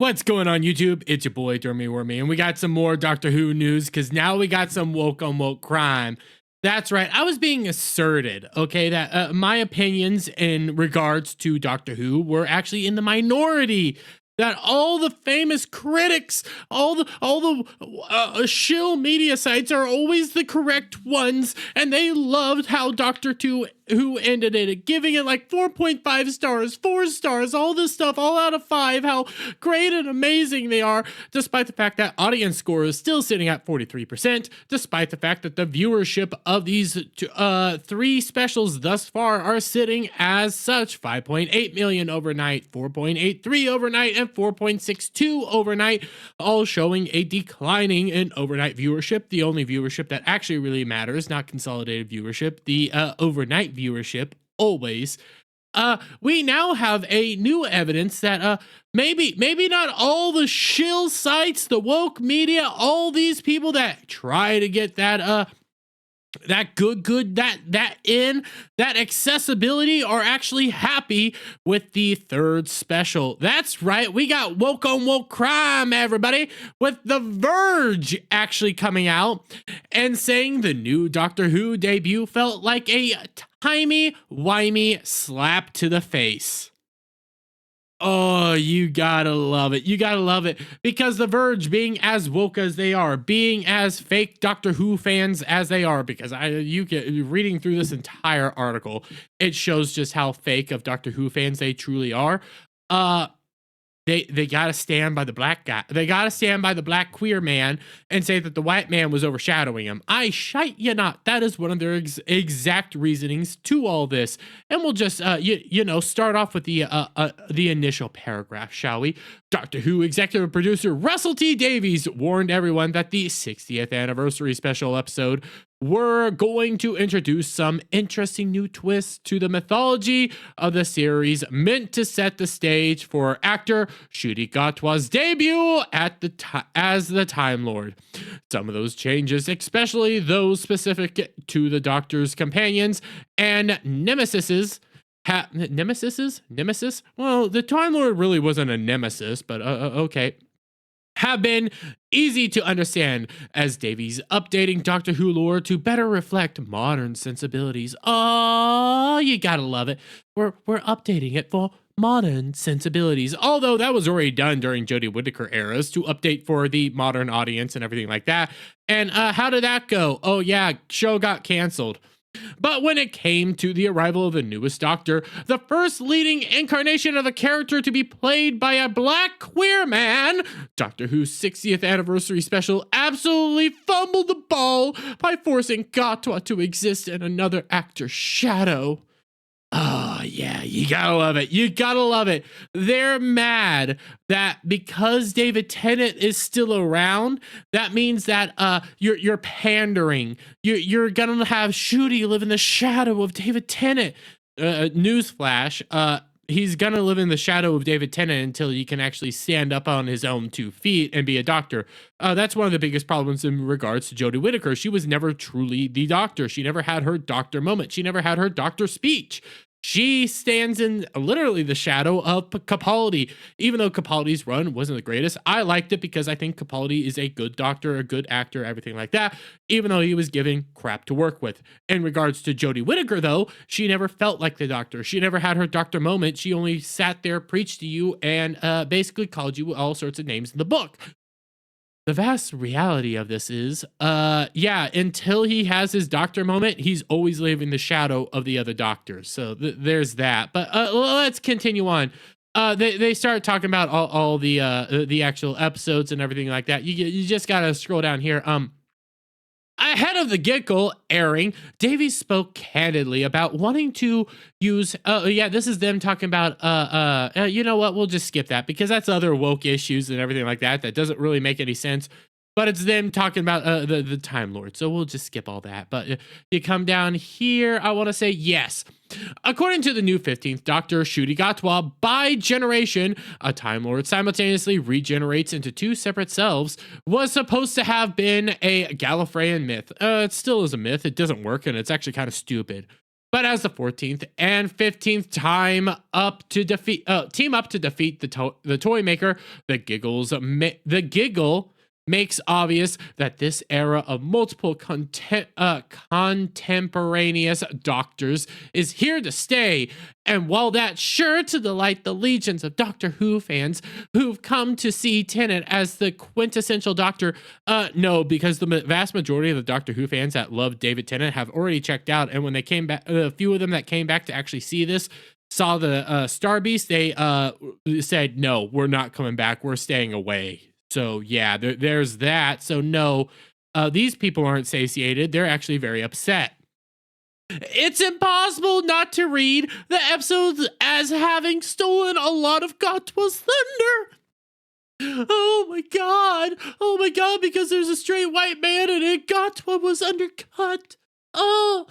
What's going on YouTube? It's your boy Dormy Wormy, and we got some more Doctor Who news because now we got some woke on woke crime. That's right, I was being asserted, okay, that my opinions in regards to Doctor Who were actually in the minority. That all the famous critics, all the shill media sites are always the correct ones, and they loved how Doctor Who ended it, giving it like 4.5 stars, 4 stars, all this stuff, all out of 5, how great and amazing they are, despite the fact that audience score is still sitting at 43%, despite the fact that the viewership of these 3 specials thus far are sitting as such: 5.8 million overnight, 4.83 overnight, and 4.62 overnight, all showing a declining in overnight viewership. The only viewership that actually really matters, not consolidated viewership, the overnight viewership, always. We now have a new evidence that maybe not all the shill sites, the woke media, all these people that try to get that that accessibility are actually happy with the 3rd special. That's right, we got woke on woke crime, everybody, with The Verge actually coming out and saying the new Doctor Who debut felt like a timey-wimey slap to the face. Oh, you gotta love it. You gotta love it. Because The Verge, being as woke as they are, being as fake Doctor Who fans as they are, because you get reading through this entire article, it shows just how fake of Doctor Who fans they truly are. They gotta stand by the black guy. They gotta stand by the black queer man and say that the white man was overshadowing him. I shite you not. That is one of their exact reasonings to all this. And we'll just you know, start off with the initial paragraph, shall we? Doctor Who executive producer Russell T Davies warned everyone that the 60th anniversary special episode were going to introduce some interesting new twists to the mythology of the series, meant to set the stage for actor Ncuti Gatwa's debut as the Time Lord. Some of those changes, especially those specific to the Doctor's companions and nemesis? Well, the Time Lord really wasn't a nemesis, but okay. Have been easy to understand, as Davies updating Doctor Who lore to better reflect modern sensibilities. Oh, you gotta love it. We're updating it for modern sensibilities. Although that was already done during Jodie Whittaker eras, to update for the modern audience and everything like that. And how did that go? Oh yeah, show got canceled. But when it came to the arrival of the newest Doctor, the first leading incarnation of a character to be played by a black queer man, Doctor Who's 60th anniversary special absolutely fumbled the ball by forcing Gatwa to exist in another actor's shadow. Oh, yeah, you gotta love it. You gotta love it. They're mad that because David Tennant is still around, that means that you're pandering. You're gonna have Ncuti live in the shadow of David Tennant. Newsflash, he's gonna live in the shadow of David Tennant until he can actually stand up on his own 2 feet and be a doctor. That's one of the biggest problems in regards to Jodie Whittaker. She was never truly the Doctor. She never had her Doctor moment. She never had her Doctor speech. She stands in literally the shadow of Capaldi. Even though Capaldi's run wasn't the greatest, I liked it because I think Capaldi is a good doctor, a good actor, everything like that, even though he was giving crap to work with. In regards to Jodie Whittaker, though, she never felt like the Doctor. She never had her Doctor moment. She only sat there, preached to you, and basically called you all sorts of names in the book. The vast reality of this is, yeah, until he has his Doctor moment, he's always living in the shadow of the other Doctors. So there's that. But let's continue on. They start talking about all the actual episodes and everything like that. You just gotta scroll down here. Ahead of the get-go airing, Davies spoke candidly about wanting to use, yeah, this is them talking about, you know what, we'll just skip that because that's other woke issues and everything like that. That doesn't really make any sense, but it's them talking about the Time Lord. So we'll just skip all that. But you come down here, I want to say yes. According to the new 15th Doctor, Ncuti Gatwa, by generation, a Time Lord simultaneously regenerates into 2 separate selves, was supposed to have been a Gallifreyan myth. It still is a myth. It doesn't work, and it's actually kind of stupid. But as the 14th and 15th team up to defeat the toy maker, the giggle makes obvious that this era of multiple contemporaneous doctors is here to stay. And while that's sure to delight the legions of Doctor Who fans who've come to see Tennant as the quintessential Doctor, no, because the vast majority of the Doctor Who fans that love David Tennant have already checked out. And when they came back, a few of them that came back to actually see this, saw the Star Beast, they said, no, we're not coming back. We're staying away. So yeah, there's that. So no, these people aren't satiated. They're actually very upset. It's impossible not to read the episodes as having stolen a lot of Gatwa's thunder. Oh my god, because there's a straight white man in it, Gatwa was undercut. Oh,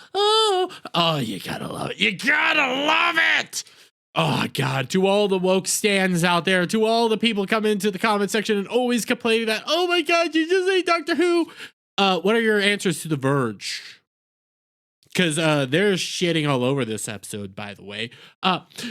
you gotta love it. You gotta love it. Oh god, to all the woke stands out there, to all the people coming into the comment section and always complaining that, oh my god, you just hate Doctor Who. What are your answers to The Verge? Because they're shitting all over this episode, by the way.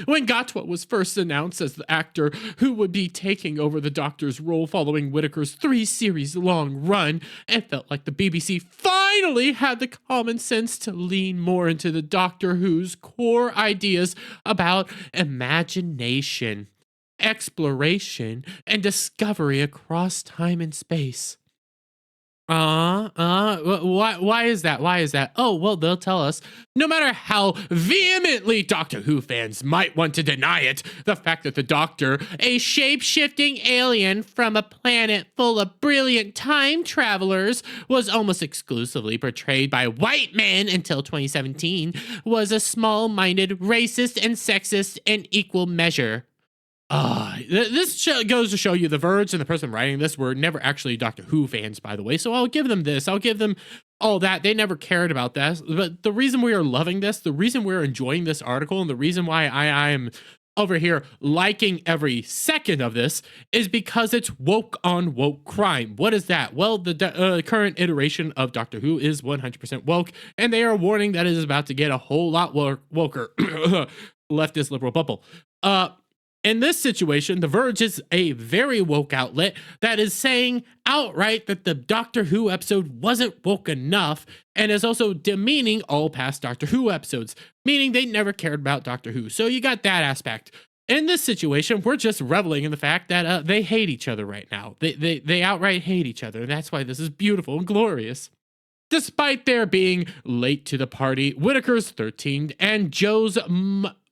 When Gatwa was first announced as the actor who would be taking over the Doctor's role following Whittaker's 3-series-long run, it felt like the BBC finally had the common sense to lean more into the Doctor Who's core ideas about imagination, exploration, and discovery across time and space. Why is that? Why is that? Oh, well, they'll tell us. No matter how vehemently Doctor Who fans might want to deny it, the fact that the Doctor, a shape-shifting alien from a planet full of brilliant time travelers, was almost exclusively portrayed by white men until 2017, was a small-minded, racist, and sexist in equal measure. This goes to show you The Verge and the person writing this were never actually Doctor Who fans, by the way, so I'll give them this. I'll give them all that. They never cared about that. But the reason we are loving this, the reason we're enjoying this article, and the reason why I am over here liking every second of this is because it's woke on woke crime. What is that? Well, the current iteration of Doctor Who is 100% woke, and they are warning that it is about to get a whole lot woker. Leftist liberal bubble. In this situation, The Verge is a very woke outlet that is saying outright that the Doctor Who episode wasn't woke enough and is also demeaning all past Doctor Who episodes, meaning they never cared about Doctor Who. So you got that aspect. In this situation, we're just reveling in the fact that they hate each other right now. They outright hate each other, and that's why this is beautiful and glorious. Despite their being late to the party, Whittaker's 13th and Joe's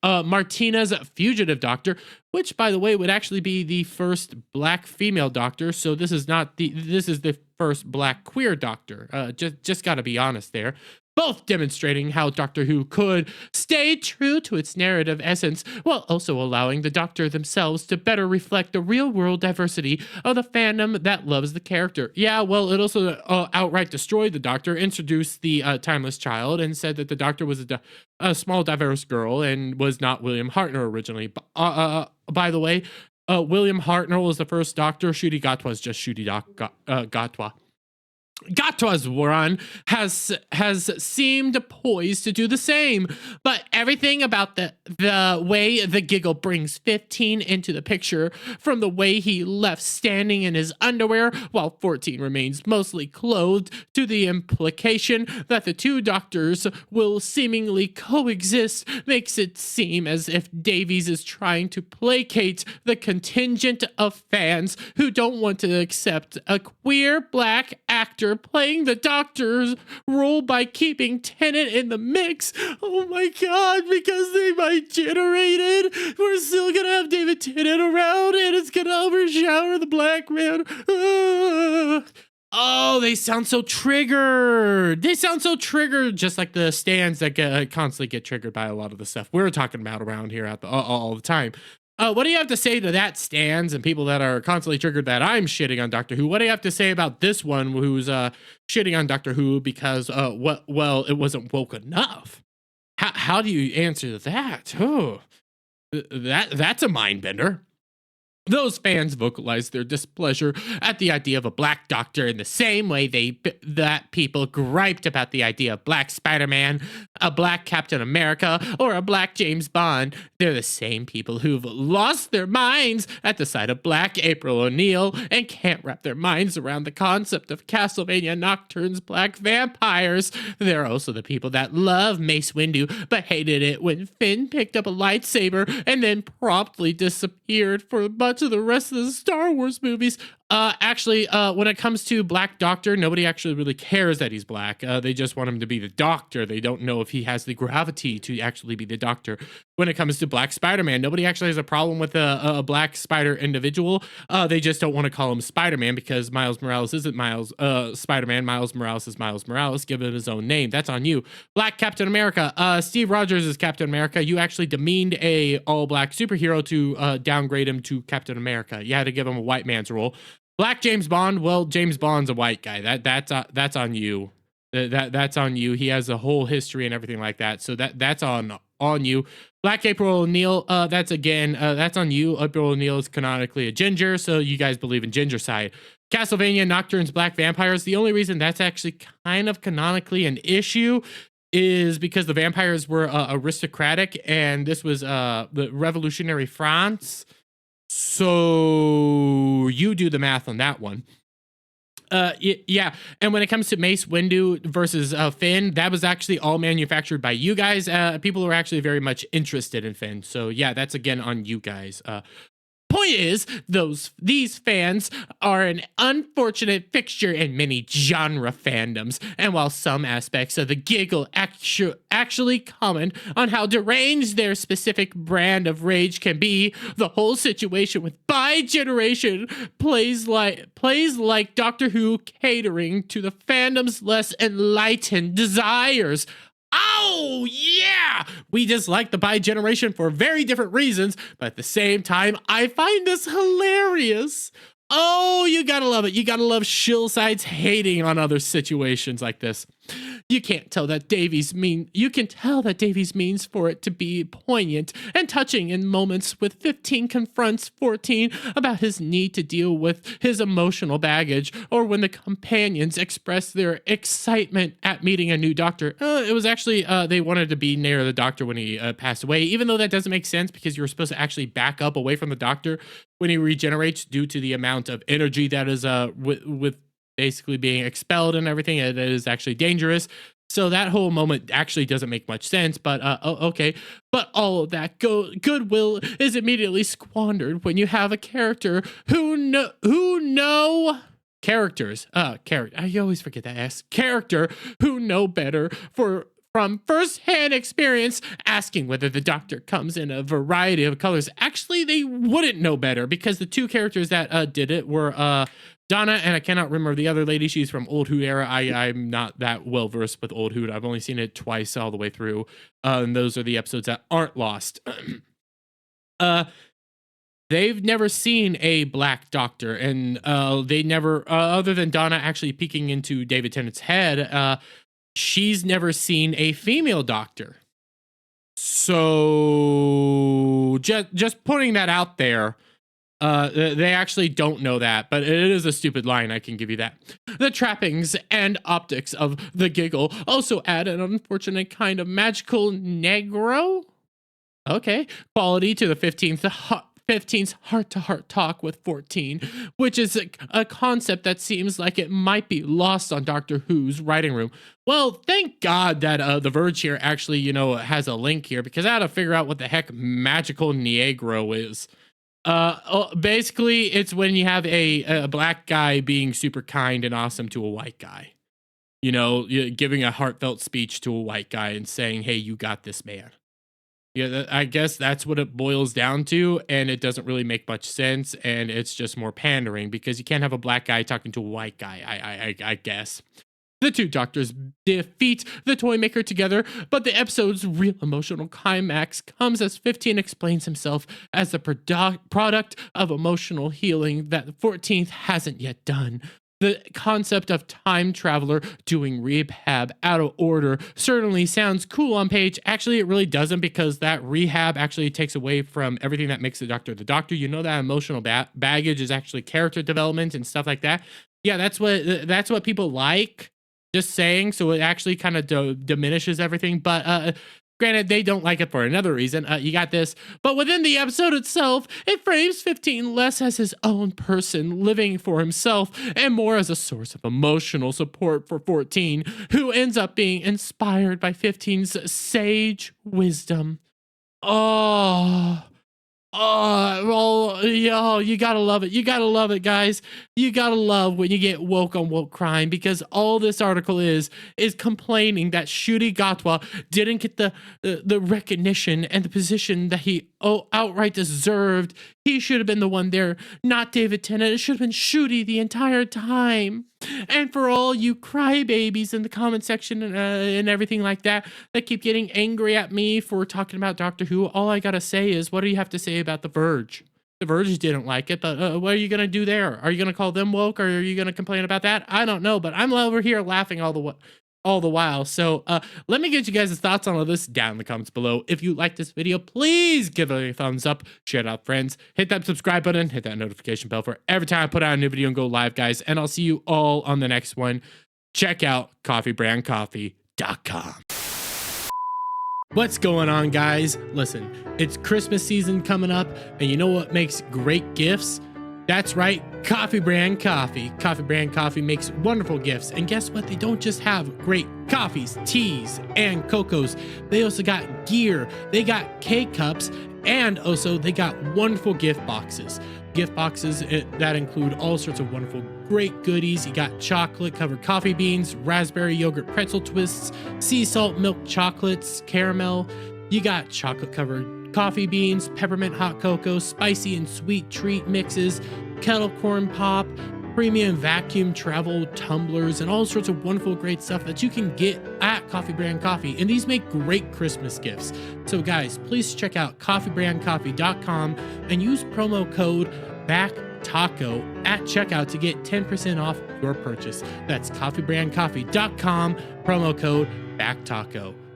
Martina's Fugitive Doctor, which, by the way, would actually be the first black female Doctor. So this is the first black queer Doctor. Just got to be honest there. Both demonstrating how Doctor Who could stay true to its narrative essence while also allowing the Doctor themselves to better reflect the real-world diversity of the fandom that loves the character. Yeah, well, it also outright destroyed the Doctor, introduced the timeless child, and said that the Doctor was a small, diverse girl and was not William Hartnell originally. By the way, William Hartnell was the first Doctor. Ncuti Gatwa is just Ncuti Gatwa. Gatwa's run has seemed poised to do the same, but everything about the way the giggle brings 15 into the picture, from the way he left standing in his underwear while 14 remains mostly clothed, to the implication that the two Doctors will seemingly coexist, makes it seem as if Davies is trying to placate the contingent of fans who don't want to accept a queer black actor playing the Doctor's role by keeping Tennant in the mix. Oh my god, because they might generate it. We're still gonna have David Tennant around and it's gonna overshadow the black man. Oh, they sound so triggered. They sound so triggered, just like the stands that constantly get triggered by a lot of the stuff we're talking about around here all the time. What do you have to say to that, stands and people that are constantly triggered that I'm shitting on Doctor Who? What do you have to say about this one who's shitting on Doctor Who because, well, it wasn't woke enough? How do you answer that? Oh, that's a mind bender. Those fans vocalized their displeasure at the idea of a black doctor in the same way that people griped about the idea of black Spider-Man, a black Captain America, or a black James Bond. They're the same people who've lost their minds at the sight of black April O'Neil and can't wrap their minds around the concept of Castlevania Nocturne's black vampires. They're also the people that love Mace Windu but hated it when Finn picked up a lightsaber and then promptly disappeared for much of the rest of the Star Wars movies. When it comes to Black Doctor, nobody actually really cares that he's black. They just want him to be the Doctor. They don't know if he has the gravity to actually be the Doctor. When it comes to Black Spider-Man, nobody actually has a problem with a black spider individual. They just don't want to call him Spider-Man because Miles Morales isn't Spider-Man. Miles Morales is Miles Morales. Give him his own name. That's on you. Black Captain America. Steve Rogers is Captain America. You actually demeaned a all-black superhero to downgrade him to Captain America. You had to give him a white man's role. Black James Bond. Well, James Bond's a white guy. That's on you. That's on you. He has a whole history and everything like that. So that's on you. Black April O'Neil. That's on you. April O'Neil is canonically a ginger, so you guys believe in ginger side. Castlevania Nocturne's black vampires. The only reason that's actually kind of canonically an issue is because the vampires were aristocratic, and this was the revolutionary France. So you do the math on that one. Yeah. And when it comes to Mace Windu versus Finn, that was actually all manufactured by you guys. People were actually very much interested in Finn. So yeah, that's again on you guys. Point is, these fans are an unfortunate fixture in many genre fandoms, and while some aspects of the giggle actually comment on how deranged their specific brand of rage can be, the whole situation with bi-generation plays like Doctor Who catering to the fandom's less enlightened desires. Oh, yeah! We dislike the bi-generation for very different reasons, but at the same time, I find this hilarious. Oh, you gotta love it. You gotta love shill sides hating on other situations like this. You can tell that Davies means for it to be poignant and touching in moments with 15 confronts 14 about his need to deal with his emotional baggage, or when the companions express their excitement at meeting a new doctor. It was actually, they wanted to be near the doctor when he passed away, even though that doesn't make sense because you were supposed to actually back up away from the doctor when he regenerates due to the amount of energy that is with basically being expelled and everything. It is actually dangerous. So that whole moment actually doesn't make much sense, but okay. But all of that goodwill is immediately squandered when you have a character who know characters. I always forget that S. Character who know better from first-hand experience, asking whether the doctor comes in a variety of colors. Actually, they wouldn't know better because the two characters that did it were Donna, and I cannot remember the other lady. She's from Old Hoot era. I'm not that well versed with Old Hoot. I've only seen it twice all the way through, and those are the episodes that aren't lost. They've never seen a black doctor, and they never, other than Donna actually peeking into David Tennant's head, she's never seen a female doctor. So just putting that out there. They actually don't know that, but it is a stupid line, I can give you that. The trappings and optics of the giggle also add an unfortunate kind of magical negro, quality to the 15's heart-to-heart talk with 14, which is a concept that seems like it might be lost on Doctor Who's writing room. Well, thank God that The Verge here actually, has a link here, because I had to figure out what the heck magical negro is. Basically, it's when you have a black guy being super kind and awesome to a white guy. Giving a heartfelt speech to a white guy and saying, hey, you got this, man. Yeah, I guess that's what it boils down to, and it doesn't really make much sense, and it's just more pandering, because you can't have a black guy talking to a white guy, I guess. The two doctors defeat the Toymaker together, but the episode's real emotional climax comes as 15 explains himself as the product of emotional healing that the 14th hasn't yet done. The concept of time traveler doing rehab out of order certainly sounds cool on page. Actually, it really doesn't, because that rehab actually takes away from everything that makes the doctor the doctor. You know, that emotional baggage is actually character development and stuff like that. Yeah, that's what people like. Just saying. So it actually kind of diminishes everything. But granted, they don't like it for another reason. You got this. But within the episode itself, it frames 15 less as his own person living for himself and more as a source of emotional support for 14, who ends up being inspired by 15's sage wisdom. Oh, well, yo, you gotta love it. You gotta love it, guys. You gotta love when you get woke on woke crime, because all this article is complaining that Shuri Gatwa didn't get the recognition and the position that he outright deserved. He should have been the one there, not David Tennant. It should have been Shuri the entire time. And for all you crybabies in the comment section and everything like that keep getting angry at me for talking about Doctor Who, all I gotta say is, what do you have to say about The Verge? The Verge didn't like it, but what are you gonna do there? Are you gonna call them woke, or are you gonna complain about that? I don't know, but I'm over here laughing all the while. So let me get you guys' thoughts on all this down in the comments below. If you like this video, please give it a thumbs up, share it out with friends, hit that subscribe button, hit that notification bell for every time I put out a new video and go live, guys. And I'll see you all on the next one. Check out coffeebrandcoffee.com. What's going on, guys? Listen, it's Christmas season coming up, and you know what makes great gifts? That's right, Coffee Brand Coffee. Coffee Brand Coffee makes wonderful gifts. And guess what? They don't just have great coffees, teas, and CoCos. They also got gear. They got K-Cups, and also they got wonderful gift boxes. Gift boxes that include all sorts of wonderful, great goodies. You got chocolate-covered coffee beans, raspberry yogurt pretzel twists, sea salt milk chocolates, caramel. You got chocolate-covered coffee beans, peppermint hot cocoa, spicy and sweet treat mixes, kettle corn pop, premium vacuum travel tumblers, and all sorts of wonderful great stuff that you can get at Coffee Brand Coffee. And these make great Christmas gifts. So guys, please check out coffeebrandcoffee.com and use promo code BACKTACO at checkout to get 10% off your purchase. That's coffeebrandcoffee.com, promo code BACKTACO.